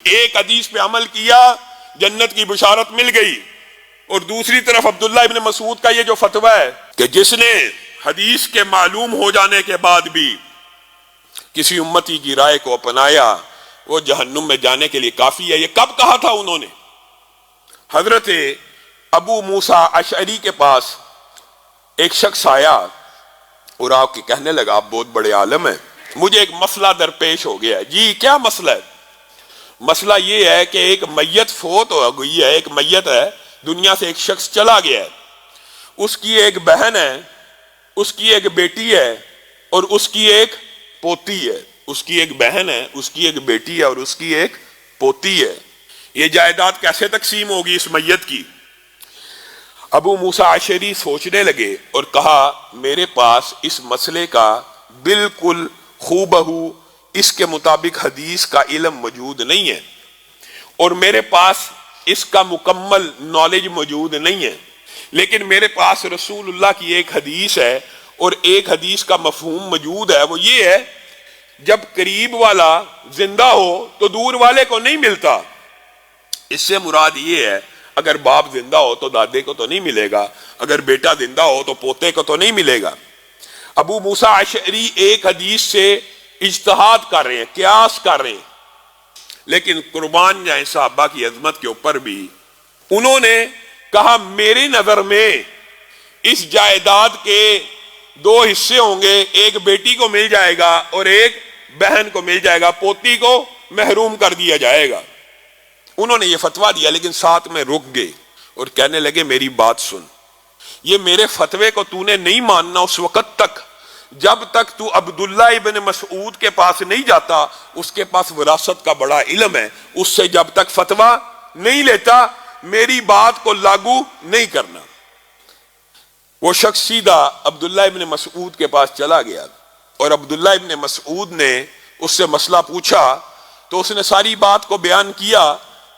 ایک حدیث پہ عمل کیا جنت کی بشارت مل گئی، اور دوسری طرف عبداللہ ابن مسعود کا یہ جو فتویٰ ہے کہ جس نے حدیث کے معلوم ہو جانے کے بعد بھی کسی امتی کی رائے کو اپنایا وہ جہنم میں جانے کے لیے کافی ہے۔ یہ کب کہا تھا انہوں نے؟ حضرت ابو موسیٰ اشعری کے پاس ایک شخص آیا اور آپ کے کہنے لگا آپ بہت بڑے عالم ہیں، مجھے ایک مسئلہ درپیش ہو گیا ہے۔ جی کیا مسئلہ ہے؟ مسئلہ یہ ہے کہ ایک میت فوت ہو گئی ہے، ایک میت ہے، دنیا سے ایک شخص چلا گیا ہے، اس کی ایک بہن ہے، اس کی ایک بیٹی ہے اور اس کی ایک پوتی ہے۔ اس کی ایک بہن ہے، اس کی ایک بیٹی ہے اور اس کی ایک پوتی ہے۔ یہ جائیداد کیسے تقسیم ہوگی اس میت کی؟ ابو موسیٰ اشعری سوچنے لگے اور کہا میرے پاس اس مسئلے کا بالکل ہو بہو اس کے مطابق حدیث کا علم موجود نہیں ہے، اور میرے پاس اس کا مکمل نالج موجود نہیں ہے، لیکن میرے پاس رسول اللہ کی ایک حدیث ہے، اور ایک حدیث کا مفہوم موجود ہے، وہ یہ ہے جب قریب والا زندہ ہو تو دور والے کو نہیں ملتا۔ اس سے مراد یہ ہے اگر باپ زندہ ہو تو دادے کو تو نہیں ملے گا، اگر بیٹا زندہ ہو تو پوتے کو تو نہیں ملے گا۔ ابو موسیٰ اشعری ایک حدیث سے اجتہاد کر رہے ہیں، قیاس کر رہے ہیں، لیکن قربان جائیں صحابہ کی عظمت کے اوپر بھی انہوں نے کہا میری نظر میں اس جائیداد کے دو حصے ہوں گے، ایک بیٹی کو مل جائے گا اور ایک بہن کو مل جائے گا، پوتی کو محروم کر دیا جائے گا۔ انہوں نے یہ فتویٰ دیا لیکن ساتھ میں رک گئے اور کہنے لگے میری بات سن، یہ میرے فتوے کو تو نے نہیں ماننا اس وقت تک جب تک تو عبداللہ ابن مسعود کے پاس نہیں جاتا، اس کے پاس وراثت کا بڑا علم ہے، اس سے جب تک فتویٰ نہیں لیتا میری بات کو لاگو نہیں کرنا۔ وہ شخص سیدھا عبداللہ ابن مسعود کے پاس چلا گیا اور عبداللہ ابن مسعود نے اس سے مسئلہ پوچھا تو اس نے ساری بات کو بیان کیا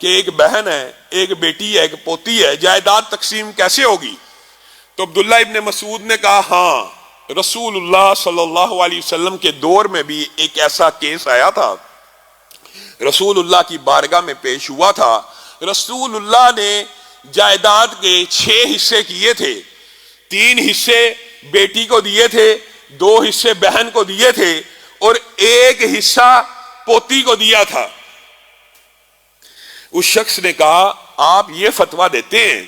کہ ایک بہن ہے، ایک بیٹی ہے، ایک پوتی ہے، جائیداد تقسیم کیسے ہوگی؟ تو عبداللہ ابن مسعود نے کہا ہاں، رسول اللہ صلی اللہ علیہ وسلم کے دور میں بھی ایک ایسا کیس آیا تھا، رسول اللہ کی بارگاہ میں پیش ہوا تھا، رسول اللہ نے جائیداد کے 6 حصے کیے تھے، 3 حصے بیٹی کو دیے تھے، 2 حصے بہن کو دیے تھے اور 1 حصہ پوتی کو دیا تھا۔ اس شخص نے کہا آپ یہ فتویٰ دیتے ہیں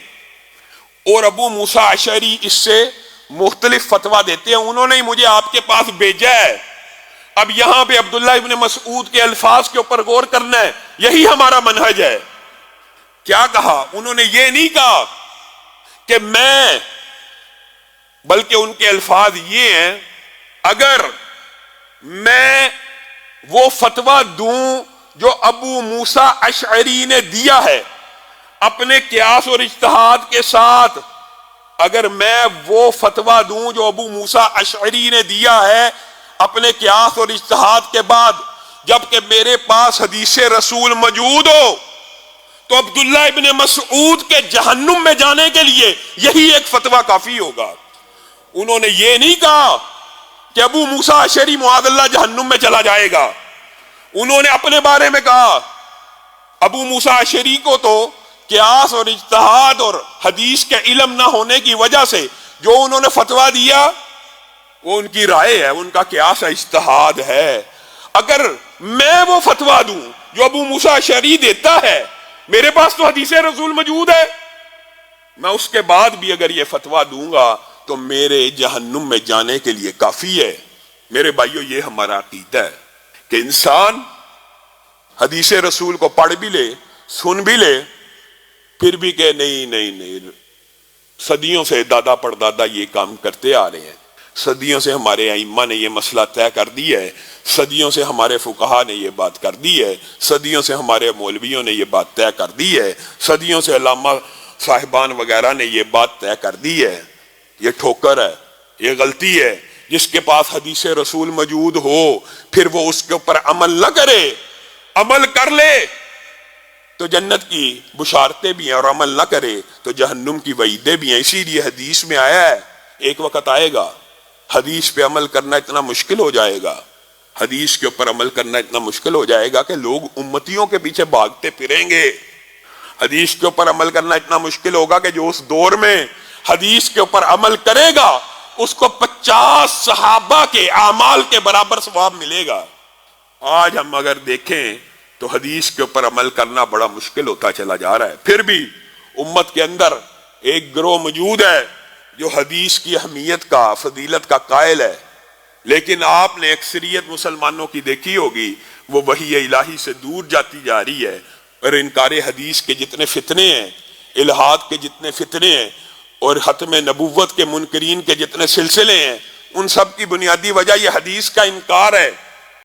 اور ابو موسیٰ اشعری اس سے مختلف فتویٰ دیتے ہیں، انہوں نے مجھے آپ کے پاس بھیجا ہے، اب یہاں پہ عبداللہ ابن مسعود کے الفاظ کے اوپر غور کرنا ہے، یہی ہمارا منہج ہے۔ کیا کہا؟ انہوں نے یہ نہیں کہا کہ میں، بلکہ ان کے الفاظ یہ ہیں اگر میں وہ فتویٰ دوں جو ابو موسیٰ اشعری نے دیا ہے اپنے قیاس اور اجتہاد کے ساتھ، اگر میں وہ فتویٰ دوں جو ابو موسیٰ اشعری نے دیا ہے اپنے قیاس اور اجتہاد کے بعد، جبکہ میرے پاس حدیث رسول موجود ہو، تو عبداللہ ابن مسعود کے جہنم میں جانے کے لیے یہی ایک فتویٰ کافی ہوگا۔ انہوں نے یہ نہیں کہا کہ ابو موسیٰ اشعری معاذ اللہ جہنم میں چلا جائے گا، انہوں نے اپنے بارے میں کہا ابو موسیٰ اشعری کو تو قیاس اور اجتہاد اور حدیث کے علم نہ ہونے کی وجہ سے جو انہوں نے فتویٰ دیا وہ ان کی رائے ہے، ان کا قیاس اجتہاد ہے، اگر میں وہ فتویٰ دوں جو ابو موسیٰ اشعری دیتا ہے، میرے پاس تو حدیث رسول موجود ہے، میں اس کے بعد بھی اگر یہ فتویٰ دوں گا تو میرے جہنم میں جانے کے لیے کافی ہے۔ میرے بھائیو یہ ہمارا عقیدہ ہے کہ انسان حدیث رسول کو پڑھ بھی لے، سن بھی لے، پھر بھی کہ نہیں صدیوں سے دادا پردادا یہ کام کرتے آ رہے ہیں، صدیوں سے ہمارے ائمہ نے یہ مسئلہ طے کر دیا ہے، صدیوں سے ہمارے فقہا نے یہ بات کر دی ہے، صدیوں سے ہمارے مولویوں نے یہ بات طے کر دی ہے، صدیوں سے علامہ صاحبان وغیرہ نے یہ بات طے کر دی ہے۔ یہ ٹھوکر ہے، یہ غلطی ہے۔ جس کے پاس حدیث رسول موجود ہو پھر وہ اس کے اوپر عمل نہ کرے، عمل کر لے تو جنت کی بشارتیں بھی ہیں، اور عمل نہ کرے تو جہنم کی وعیدیں بھی ہیں۔ اسی لیے حدیث میں آیا ہے ایک وقت آئے گا حدیث پہ عمل کرنا اتنا مشکل ہو جائے گا حدیث کے اوپر عمل کرنا اتنا مشکل ہو جائے گا کہ لوگ امتیوں کے پیچھے بھاگتے پھریں گے. حدیث کے اوپر عمل کرنا اتنا مشکل ہوگا کہ جو اس دور میں حدیث کے اوپر عمل کرے گا اس کو 50 صحابہ کے اعمال کے برابر ثواب ملے گا. آج ہم اگر دیکھیں تو حدیث کے اوپر عمل کرنا بڑا مشکل ہوتا چلا جا رہا ہے. پھر بھی امت کے اندر ایک گروہ موجود ہے جو حدیث کی اہمیت کا، فضیلت کا قائل ہے، لیکن آپ نے اکثریت مسلمانوں کی دیکھی ہوگی وہ وحی الہی سے دور جاتی جا رہی ہے، اور انکار حدیث کے جتنے فتنے ہیں، الہاد کے جتنے فتنے ہیں، اور ختم نبوت کے منکرین کے جتنے سلسلے ہیں، ان سب کی بنیادی وجہ یہ حدیث کا انکار ہے.